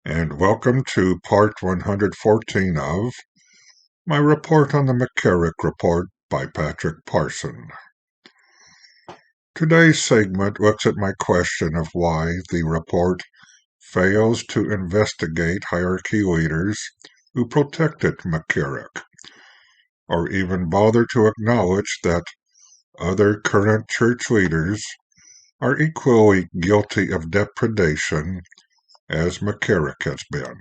and welcome to part 114 of my report on the McCarrick Report by Patrick Parson. Today's segment looks at my question of why the report fails to investigate hierarchy leaders who protected McCarrick, or even bother to acknowledge that other current church leaders are equally guilty of depredation as McCarrick has been.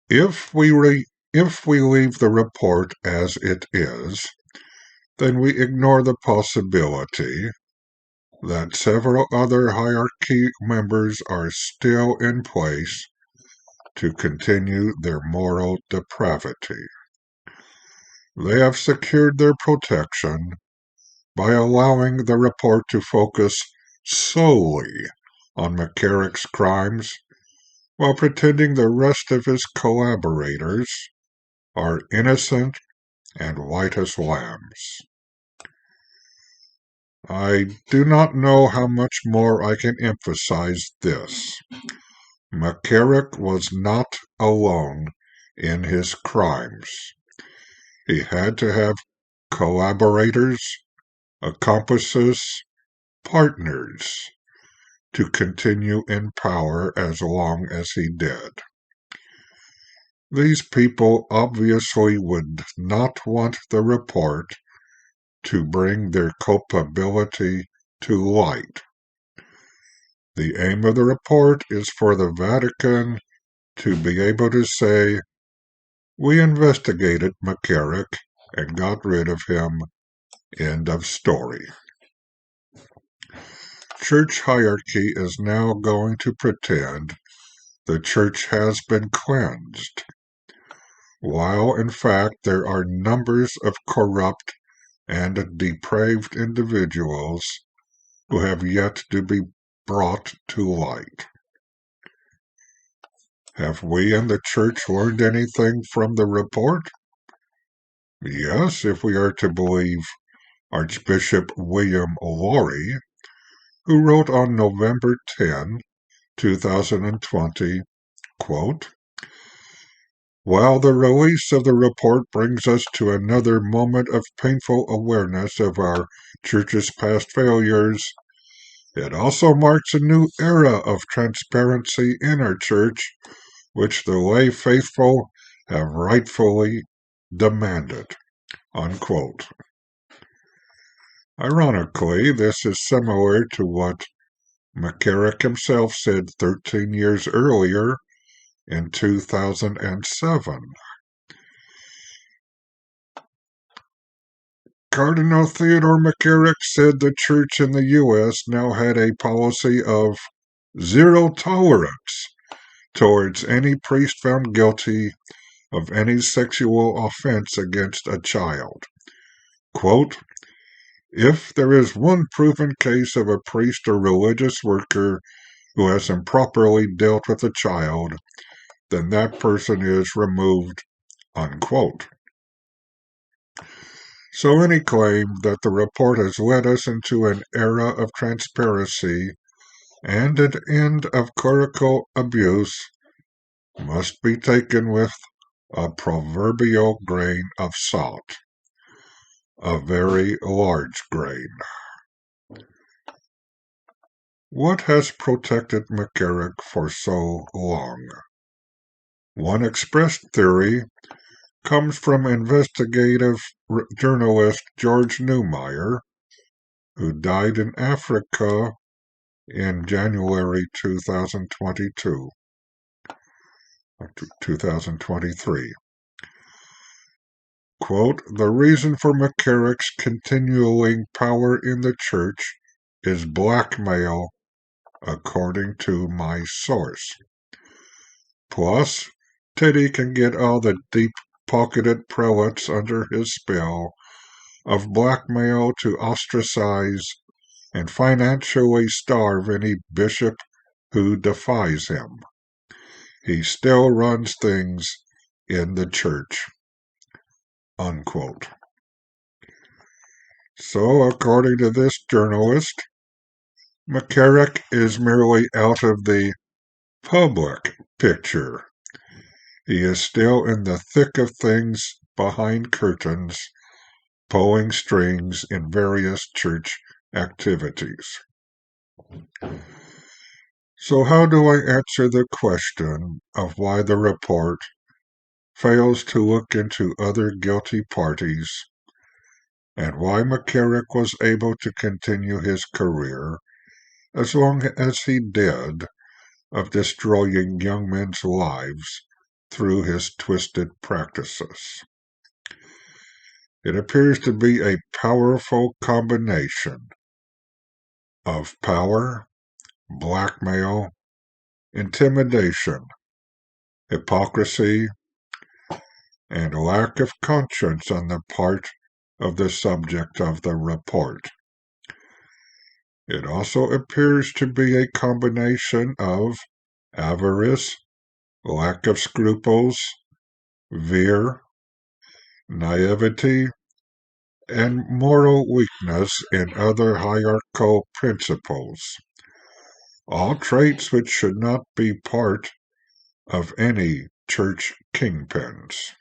If we leave the report as it is, then we ignore the possibility that several other hierarchy members are still in place to continue their moral depravity. They have secured their protection by allowing the report to focus solely on McCarrick's crimes while pretending the rest of his collaborators are innocent and white as lambs. I do not know how much more I can emphasize this. McCarrick was not alone in his crimes. He had to have collaborators, accomplices, partners to continue in power as long as he did. These people obviously would not want the report to bring their culpability to light. The aim of the report is for the Vatican to be able to say, "We investigated McCarrick and got rid of him. End of story." Church hierarchy is now going to pretend the church has been cleansed, while in fact there are numbers of corrupt and depraved individuals who have yet to be brought to light. Have we in the church learned anything from the report? Yes, if we are to believe Archbishop William Lowry, who wrote on November 10, 2020, quote, "While the release of the report brings us to another moment of painful awareness of our church's past failures, it also marks a new era of transparency in our church, which the lay faithful have rightfully demanded." Unquote. Ironically, this is similar to what McCarrick himself said 13 years earlier in 2007. Cardinal Theodore McCarrick said the church in the U.S. now had a policy of zero tolerance towards any priest found guilty of any sexual offense against a child. Quote, "If there is one proven case of a priest or religious worker who has improperly dealt with a child, then that person is removed." Unquote. So any claim that the report has led us into an era of transparency and an end of clerical abuse must be taken with a proverbial grain of salt. A very large grain. What has protected McCarrick for so long? One expressed theory comes from investigative journalist George Newmeyer, who died in Africa in January 2022, 2023. Quote, "The reason for McCarrick's continuing power in the church is blackmail, according to my source. Plus, Teddy can get all the deep-pocketed prelates under his spell of blackmail to ostracize and financially starve any bishop who defies him. He still runs things in the church." Unquote. So, according to this journalist, McCarrick is merely out of the public picture. He is still in the thick of things behind curtains, pulling strings in various church activities. So how do I answer the question of why the report fails to look into other guilty parties and why McCarrick was able to continue his career as long as he did of destroying young men's lives through his twisted practices? It appears to be a powerful combination of power, blackmail, intimidation, hypocrisy, and lack of conscience on the part of the subject of the report. It also appears to be a combination of avarice, lack of scruples, fear, naivety, and moral weakness in other hierarchical principles, all traits which should not be part of any church kingpins.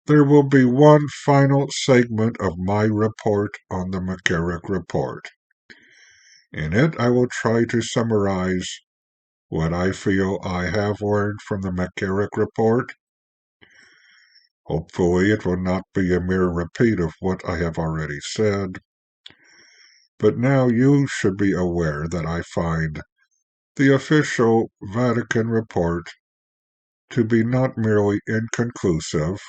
There will be one final segment of my report on the McCarrick Report. In it, I will try to summarize what I feel I have learned from the McCarrick Report. Hopefully, it will not be a mere repeat of what I have already said. But now you should be aware that I find the official Vatican report to be not merely inconclusive,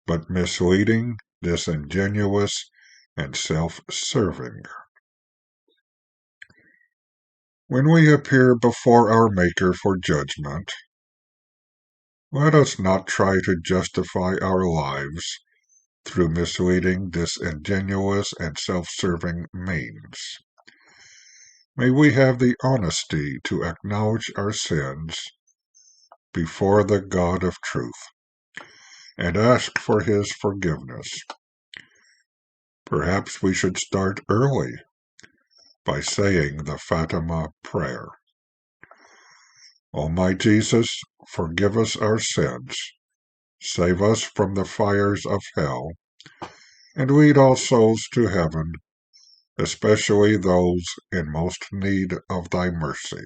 but misleading, disingenuous, and self-serving. When we appear before our Maker for judgment, let us not try to justify our lives through misleading, disingenuous, and self-serving means. May we have the honesty to acknowledge our sins before the God of truth and ask for his forgiveness. Perhaps we should start early by saying the Fatima prayer. O my Jesus, forgive us our sins, save us from the fires of hell, and lead all souls to heaven, especially those in most need of thy mercy.